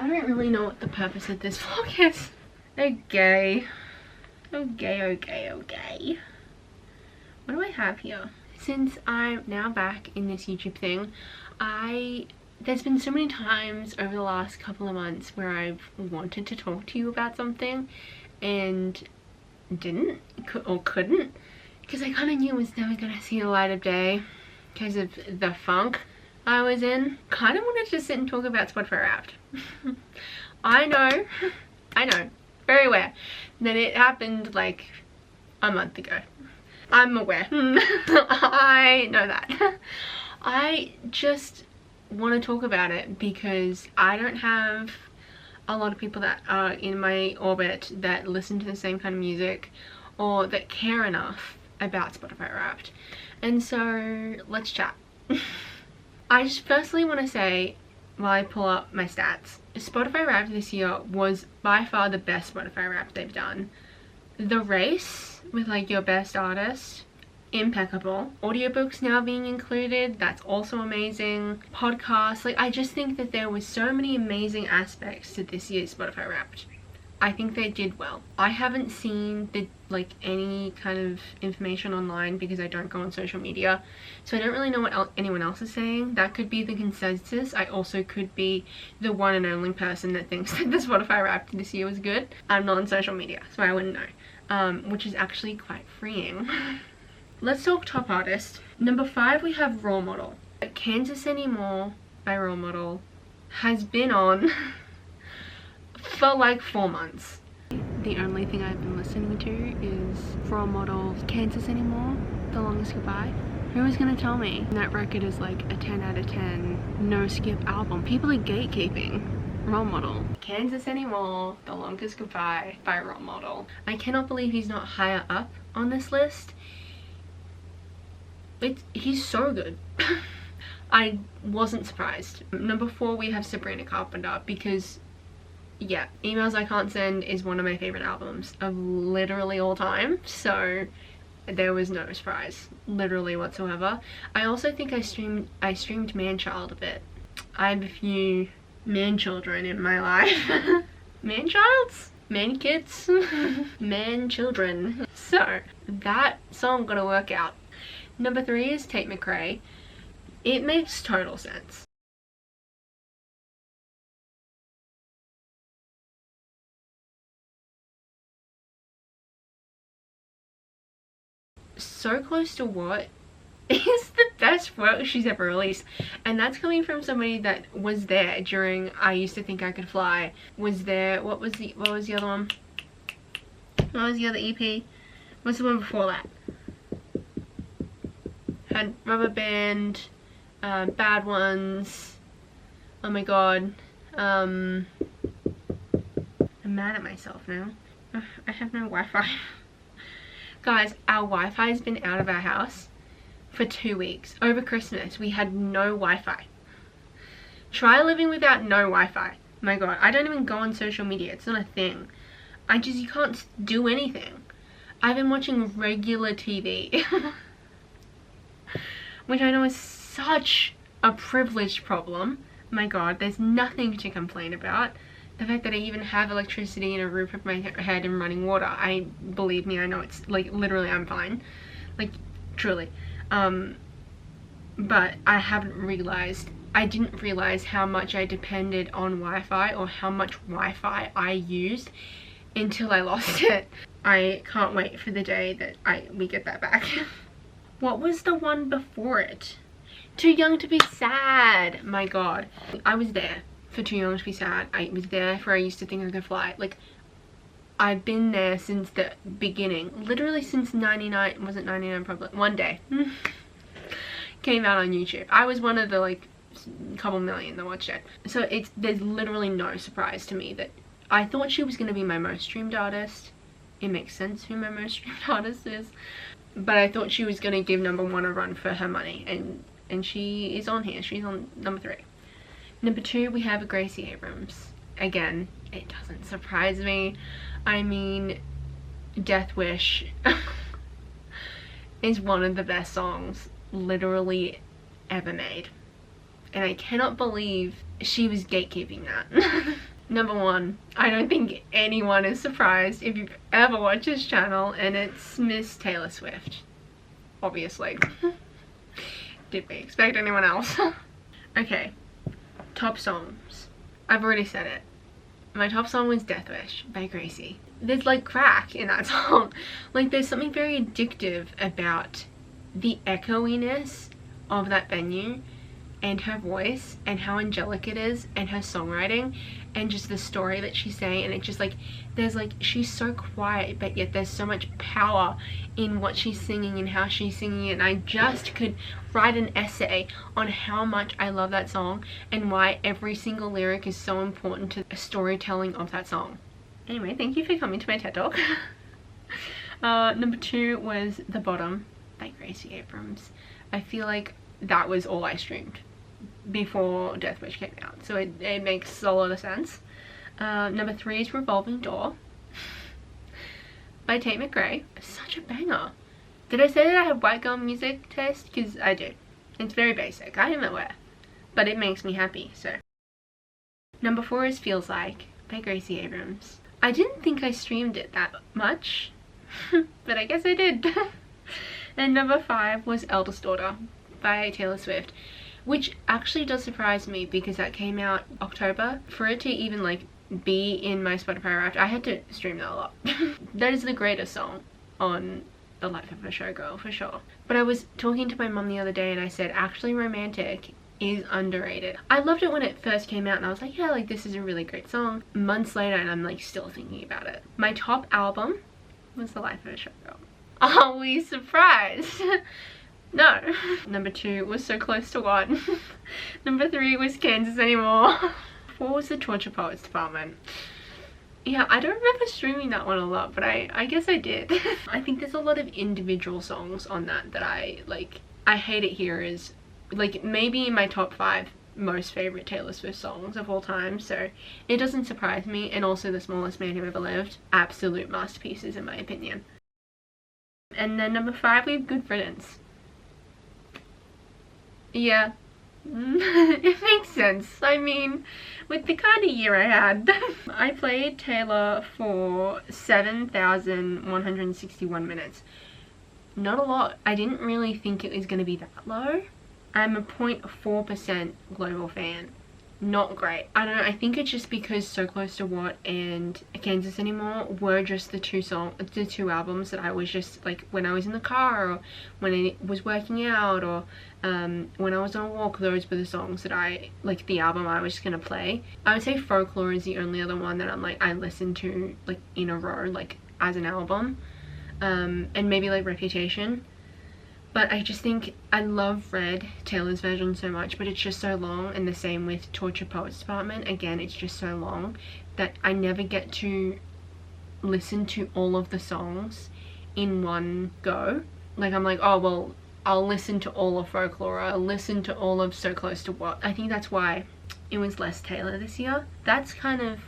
I don't really know what the purpose of this vlog is. Okay. Okay. What do I have here? Since I'm now back in this YouTube thing, there's been so many times over the last couple of months where I've wanted to talk to you about something and didn't or couldn't, because I kind of knew it was never gonna see the light of day because of the funk I was in. Kind of wanted to sit and talk about Spotify Wrapped. I know, very aware that it happened like a month ago. I'm aware. I know that. I just want to talk about it because I don't have a lot of people that are in my orbit that listen to the same kind of music or that care enough about Spotify Wrapped. And so let's chat. I just firstly want to say, while I pull up my stats, Spotify Wrapped this year was by far the best Spotify Wrapped they've done. The race with like your best artist, impeccable. Audiobooks now being included, that's also amazing. Podcasts, like I just think that there was so many amazing aspects to this year's Spotify Wrapped. I think they did well. I haven't seen any kind of information online because I don't go on social media, so I don't really know what anyone else is saying. That could be the consensus. I also could be the one and only person that thinks that the Spotify Wrapped this year was good. I'm not on social media, so I wouldn't know, which is actually quite freeing. Let's talk top artist. Number 5 we have Role Model. Kansas Anymore by Role Model has been on for like 4 months. The only thing I've been listening to is Role Model's Kansas Anymore, The Longest Goodbye. Who was gonna tell me that record is like a 10 out of 10 no skip album? People are gatekeeping Role Model. Kansas Anymore, The Longest Goodbye by Role Model. I cannot believe he's not higher up on this list. He's so good. I wasn't surprised. Number 4 we have Sabrina Carpenter, because yeah, Emails I Can't Send is one of my favorite albums of literally all time, so there was no surprise literally whatsoever. I also think I streamed Manchild a bit. I have a few man children in my life. Man-childs? Man-kids? Man-children. So that song gotta work out. Number 3 is Tate McRae. It makes total sense. So Close to What is the best work she's ever released, and that's coming from somebody that was there during I Used to Think I Could Fly. Was there, what was the other one? What was the other EP? What's the one before that? Had Rubber Band, Bad Ones. Oh my god. I'm mad at myself now. I have no Wi-Fi. Guys, our Wi-Fi has been out of our house for 2 weeks. Over Christmas, we had no Wi-Fi. Try living without no Wi-Fi. My god, I don't even go on social media. It's not a thing. You can't do anything. I've been watching regular TV. Which I know is such a privileged problem. My god, there's nothing to complain about. The fact that I even have electricity and a roof over my head and running water, believe me, I know it's like literally I'm fine. Like truly. But I didn't realize how much I depended on Wi-Fi or how much Wi-Fi I used until I lost it. I can't wait for the day that we get that back. What was the one before it? Too Young to Be Sad. My god. I was there for Too Young to Be Sad. I was there for I Used to Think I Could Fly. Like, I've been there since the beginning. Literally since 99. Was it 99 probably? One day. Came out on YouTube. I was one of the like couple million that watched it. So there's literally no surprise to me that I thought she was going to be my most streamed artist. It makes sense who my most streamed artist is. But I thought she was going to give number 1 a run for her money. And she is on here. She's on number 3. Number 2 we have Gracie Abrams. Again, it doesn't surprise me. I mean, Death Wish is one of the best songs literally ever made. And I cannot believe she was gatekeeping that. Number one, I don't think anyone is surprised if you've ever watched this channel, and it's Miss Taylor Swift. Obviously. Did we expect anyone else? Okay, top songs. I've already said it. My top song was Death Wish by Gracie. There's like crack in that song. Like there's something very addictive about the echoiness of that venue and her voice and how angelic it is and her songwriting and just the story that she's saying, and it's just like there's like she's so quiet but yet there's so much power in what she's singing and how she's singing it, and I just could write an essay on how much I love that song and why every single lyric is so important to the storytelling of that song. Anyway, thank you for coming to my TED Talk. Number two was The Bottom by Gracie Abrams. I feel like that was all I streamed before Death Wish came out, so it makes a lot of sense. Number three is Revolving Door by Tate McRae. Such a banger. Did I say that I have white girl music taste? Because I do. It's very basic, I am aware, but it makes me happy, so. Number four is Feels Like by Gracie Abrams. I didn't think I streamed it that much, but I guess I did. And number five was Eldest Daughter by Taylor Swift, which actually does surprise me because that came out October. For it to even like be in my Spotify Wrapped, I had to stream that a lot. That is the greatest song on The Life of a Showgirl for sure. But I was talking to my mum the other day and I said actually Romantic is underrated. I loved it when it first came out and I was like, yeah, like this is a really great song. Months later and I'm like still thinking about it. My top album was The Life of a Showgirl. Are we surprised? No. Number two was So Close to One. Number three was Kansas Anymore. Four was The Torture Poets Department. Yeah, I don't remember streaming that one a lot, but I guess I did. I think there's a lot of individual songs on that that I like. I Hate It Here is like maybe in my top 5 most favorite Taylor Swift songs of all time, so it doesn't surprise me. And also The Smallest Man Who Ever Lived, absolute masterpieces in my opinion. And then number 5 we have Good Riddance. Yeah. It makes sense. I mean, with the kind of year I had. I played Taylor for 7,161 minutes. Not a lot. I didn't really think it was going to be that low. I'm a 0.4% global fan. Not great. I don't know, I think it's just because So Close to What and Kansas Anymore were just the two albums that I was just like, when I was in the car or when I was working out or when I was on a walk, those were the songs that I, like the album I was just gonna play. I would say Folklore is the only other one that I'm like, I listen to like in a row, like as an album, and maybe like Reputation. But I just think I love Red, Taylor's version, so much, but it's just so long, and the same with Torture Poets Department. Again, it's just so long that I never get to listen to all of the songs in one go. Like I'm like, oh well, I'll listen to all of Folklore, I'll listen to all of So Close to What. I think that's why it was less Taylor this year. That's kind of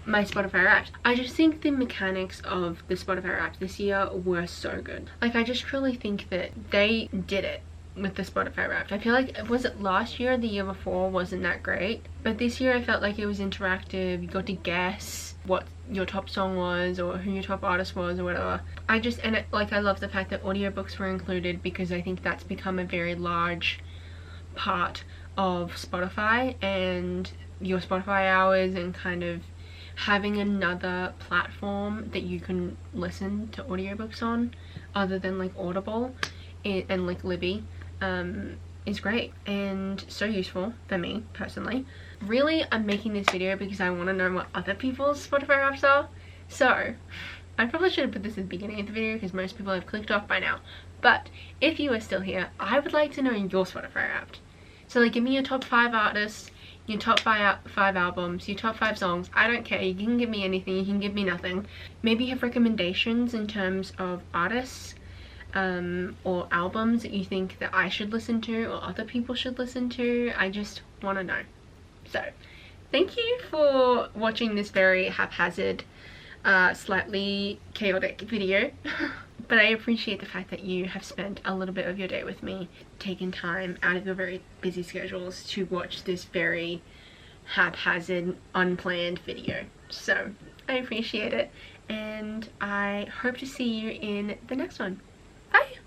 my Spotify Wrapped. I just think the mechanics of the Spotify Wrapped this year were so good. Like I just truly think that they did it with the Spotify Wrapped. I feel like, was it last year or the year before wasn't that great, but this year I felt like it was interactive. You got to guess what your top song was or who your top artist was or whatever. I love the fact that audiobooks were included because I think that's become a very large part of Spotify and your Spotify hours, and kind of having another platform that you can listen to audiobooks on other than like Audible and like Libby is great and so useful for me personally. Really, I'm making this video because I want to know what other people's Spotify Wraps are. So I probably should have put this at the beginning of the video because most people have clicked off by now, but if you are still here, I would like to know your Spotify Wrapped. So like, give me your top 5 artists, your top 5 albums, your top 5 songs. I don't care, you can give me anything, you can give me nothing. Maybe have recommendations in terms of artists or albums that you think that I should listen to or other people should listen to. I just want to know. So thank you for watching this very haphazard, slightly chaotic video. But I appreciate the fact that you have spent a little bit of your day with me, taking time out of your very busy schedules to watch this very haphazard, unplanned video. So I appreciate it, and I hope to see you in the next one.